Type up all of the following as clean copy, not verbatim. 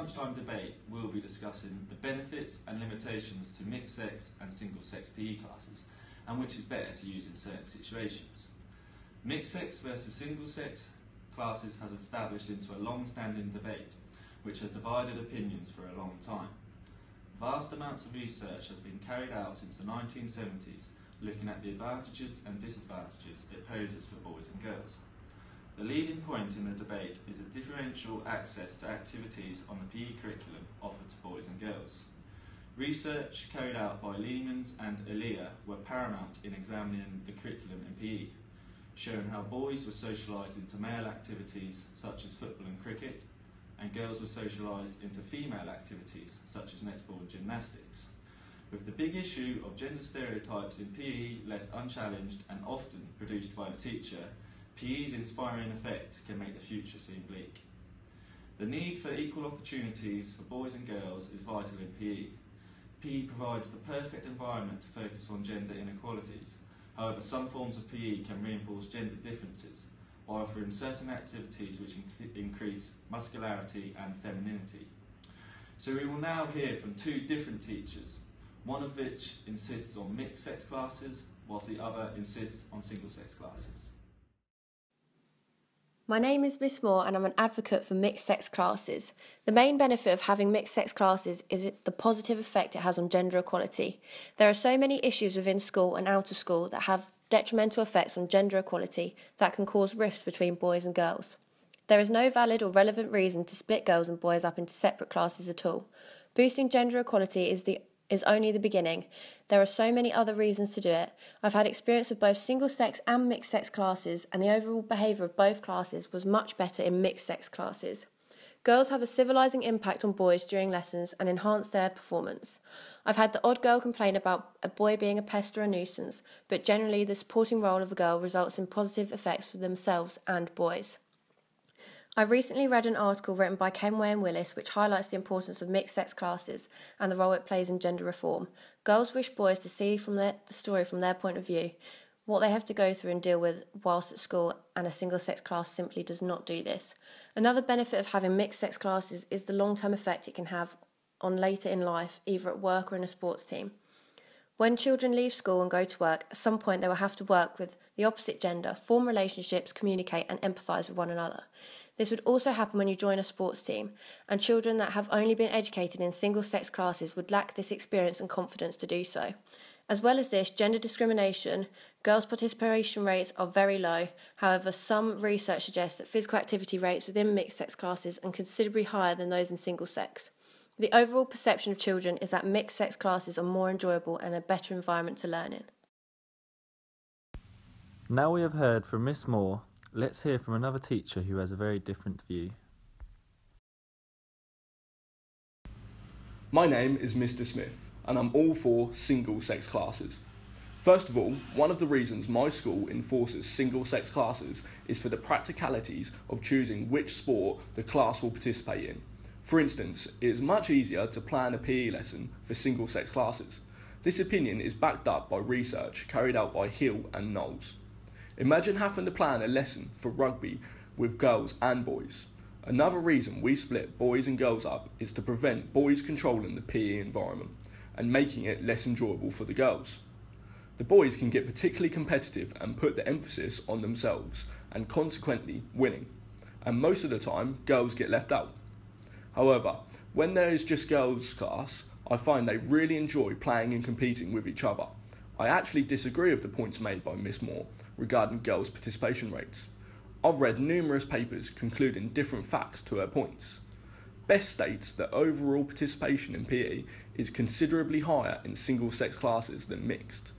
lunchtime debate, we'll be discussing the benefits and limitations to mixed-sex and single-sex PE classes, and which is better to use in certain situations. Mixed-sex versus single-sex classes has established into a long-standing debate, which has divided opinions for a long time. Vast amounts of research has been carried out since the 1970s, looking at the advantages and disadvantages it poses for boys and girls. The leading point in the debate is the differential access to activities on the PE curriculum offered to boys and girls. Research carried out by Lehmans and Elia were paramount in examining the curriculum in PE, showing how boys were socialised into male activities such as football and cricket, and girls were socialised into female activities such as netball and gymnastics. With the big issue of gender stereotypes in PE left unchallenged and often produced by the teacher, PE's inspiring effect can make the future seem bleak. The need for equal opportunities for boys and girls is vital in PE. PE provides the perfect environment to focus on gender inequalities. However, some forms of PE can reinforce gender differences by offering certain activities which increase muscularity and femininity. So we will now hear from two different teachers, one of which insists on mixed-sex classes, whilst the other insists on single-sex classes. My name is Miss Moore and I'm an advocate for mixed-sex classes. The main benefit of having mixed-sex classes is the positive effect it has on gender equality. There are so many issues within school and out of school that have detrimental effects on gender equality that can cause rifts between boys and girls. There is no valid or relevant reason to split girls and boys up into separate classes at all. Boosting gender equality is only the beginning. There are so many other reasons to do it. I've had experience of both single-sex and mixed-sex classes, and the overall behaviour of both classes was much better in mixed-sex classes. Girls have a civilising impact on boys during lessons and enhance their performance. I've had the odd girl complain about a boy being a pest or a nuisance, but generally the supporting role of a girl results in positive effects for themselves and boys. I recently read an article written by Kenway and Willis which highlights the importance of mixed-sex classes and the role it plays in gender reform. Girls wish boys to see the story from their point of view, what they have to go through and deal with whilst at school, and a single-sex class simply does not do this. Another benefit of having mixed-sex classes is the long-term effect it can have on later in life, either at work or in a sports team. When children leave school and go to work, at some point they will have to work with the opposite gender, form relationships, communicate and empathise with one another. This would also happen when you join a sports team, and children that have only been educated in single-sex classes would lack this experience and confidence to do so. As well as this, gender discrimination, girls' participation rates are very low. However, some research suggests that physical activity rates within mixed-sex classes are considerably higher than those in single-sex. The overall perception of children is that mixed-sex classes are more enjoyable and a better environment to learn in. Now we have heard from Miss Moore, let's hear from another teacher who has a very different view. My name is Mr. Smith, and I'm all for single-sex classes. First of all, one of the reasons my school enforces single-sex classes is for the practicalities of choosing which sport the class will participate in. For instance, it is much easier to plan a PE lesson for single-sex classes. This opinion is backed up by research carried out by Hill and Knowles. Imagine having to plan a lesson for rugby with girls and boys. Another reason we split boys and girls up is to prevent boys controlling the PE environment and making it less enjoyable for the girls. The boys can get particularly competitive and put the emphasis on themselves and consequently winning, and most of the time girls get left out. However, when there is just girls' class, I find they really enjoy playing and competing with each other. I actually disagree with the points made by Miss Moore regarding girls' participation rates. I've read numerous papers concluding different facts to her points. Best states that overall participation in PE is considerably higher in single-sex classes than mixed.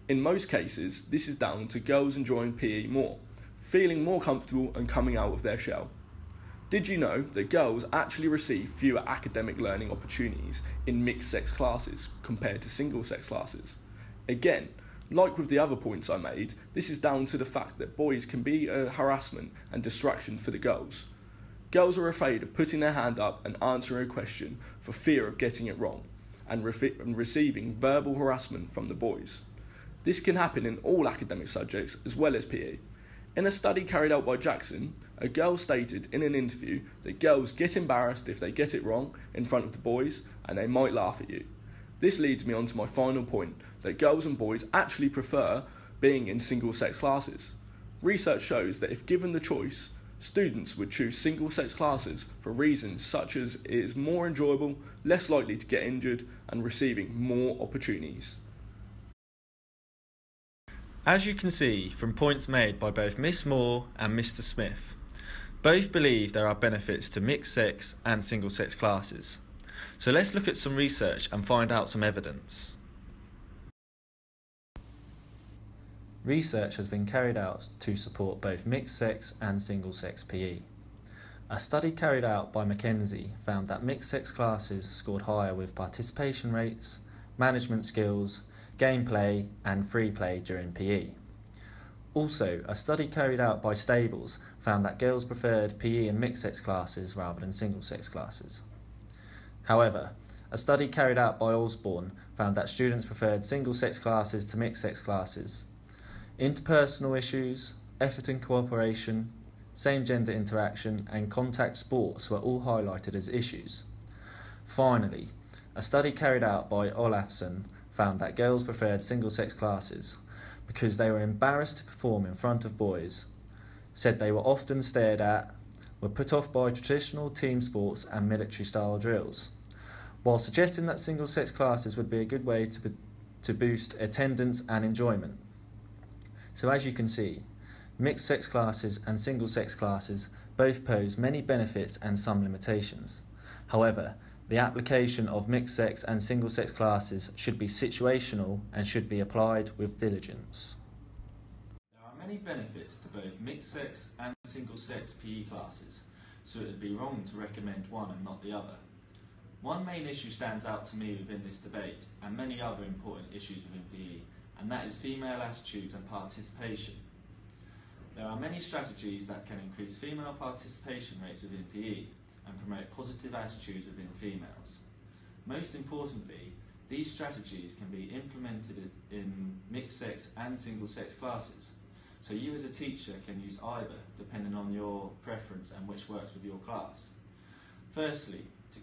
In most cases, this is down to girls enjoying PE more, feeling more comfortable and coming out of their shell. Did you know that girls actually receive fewer academic learning opportunities in mixed-sex classes compared to single-sex classes? Again, like with the other points I made, this is down to the fact that boys can be a harassment and distraction for the girls. Girls are afraid of putting their hand up and answering a question for fear of getting it wrong and receiving verbal harassment from the boys. This can happen in all academic subjects as well as PE. In a study carried out by Jackson, a girl stated in an interview that girls get embarrassed if they get it wrong in front of the boys and they might laugh at you. This leads me on to my final point, that girls and boys actually prefer being in single-sex classes. Research shows that if given the choice, students would choose single-sex classes for reasons such as it is more enjoyable, less likely to get injured, and receiving more opportunities. As you can see from points made by both Miss Moore and Mr. Smith, both believe there are benefits to mixed-sex and single-sex classes. So let's look at some research and find out some evidence. Research has been carried out to support both mixed-sex and single-sex PE. A study carried out by Mackenzie found that mixed-sex classes scored higher with participation rates, management skills, gameplay and free play during PE. Also, a study carried out by Stables found that girls preferred PE and mixed-sex classes rather than single-sex classes. However, a study carried out by Osborne found that students preferred single-sex classes to mixed-sex classes. Interpersonal issues, effort and cooperation, same-gender interaction and contact sports were all highlighted as issues. Finally, a study carried out by Olafsson found that girls preferred single-sex classes because they were embarrassed to perform in front of boys, said they were often stared at, were put off by traditional team sports and military-style drills, while suggesting that single-sex classes would be a good way to boost attendance and enjoyment. So as you can see, mixed-sex classes and single-sex classes both pose many benefits and some limitations. However, the application of mixed-sex and single-sex classes should be situational and should be applied with diligence. There are many benefits to both mixed-sex and single-sex PE classes, so it would be wrong to recommend one and not the other. One main issue stands out to me within this debate, and many other important issues within PE, and that is female attitudes and participation. There are many strategies that can increase female participation rates within PE and promote positive attitudes within females. Most importantly, these strategies can be implemented in mixed-sex and single-sex classes, so you as a teacher can use either depending on your preference and which works with your class. Firstly, to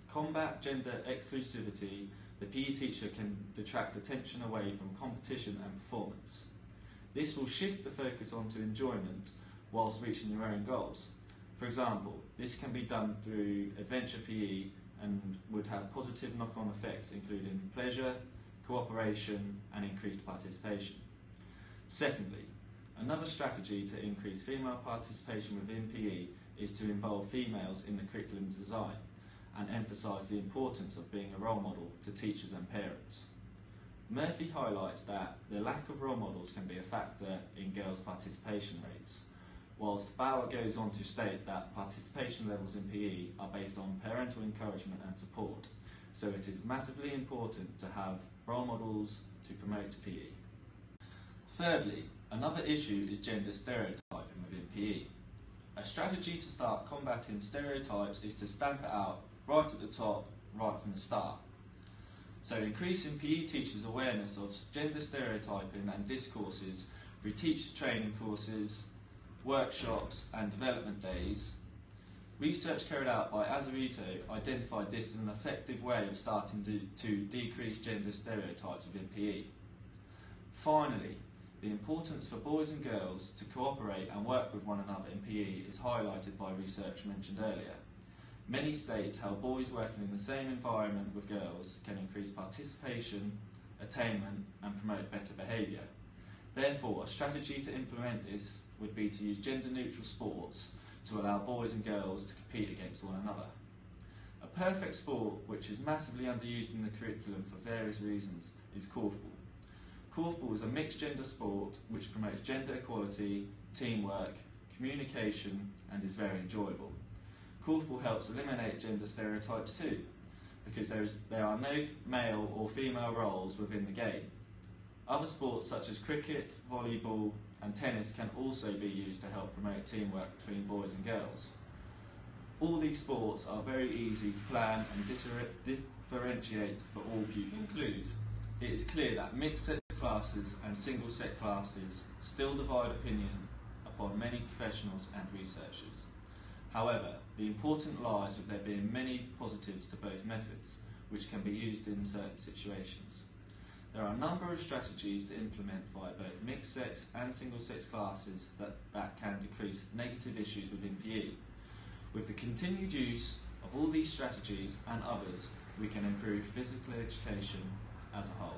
combat gender exclusivity, the PE teacher can detract attention away from competition and performance. This will shift the focus onto enjoyment whilst reaching your own goals. For example, this can be done through adventure PE and would have positive knock-on effects including pleasure, cooperation and increased participation. Secondly, another strategy to increase female participation within PE is to involve females in the curriculum design and emphasise the importance of being a role model to teachers and parents. Murphy highlights that the lack of role models can be a factor in girls' participation rates, whilst Bauer goes on to state that participation levels in PE are based on parental encouragement and support, so it is massively important to have role models to promote PE. Thirdly, another issue is gender stereotyping within PE. A strategy to start combating stereotypes is to stamp it out right at the top, right from the start. So increasing PE teachers' awareness of gender stereotyping and discourses through teacher training courses, workshops and development days. Research carried out by Azarito identified this as an effective way of starting to decrease gender stereotypes within PE. Finally, the importance for boys and girls to cooperate and work with one another in PE is highlighted by research mentioned earlier. Many state how boys working in the same environment with girls can increase participation, attainment and promote better behaviour. Therefore, a strategy to implement this would be to use gender-neutral sports to allow boys and girls to compete against one another. A perfect sport which is massively underused in the curriculum for various reasons is korfball. Korfball is a mixed gender sport which promotes gender equality, teamwork, communication and is very enjoyable. Korfball helps eliminate gender stereotypes too, because there are no male or female roles within the game. Other sports such as cricket, volleyball and tennis can also be used to help promote teamwork between boys and girls. All these sports are very easy to plan and differentiate for all pupils. To conclude, it is clear that mixed-sex classes and single-sex classes still divide opinion upon many professionals and researchers. However, the important lies with there being many positives to both methods, which can be used in certain situations. There are a number of strategies to implement via both mixed-sex and single-sex classes that can decrease negative issues within PE. With the continued use of all these strategies and others, we can improve physical education as a whole.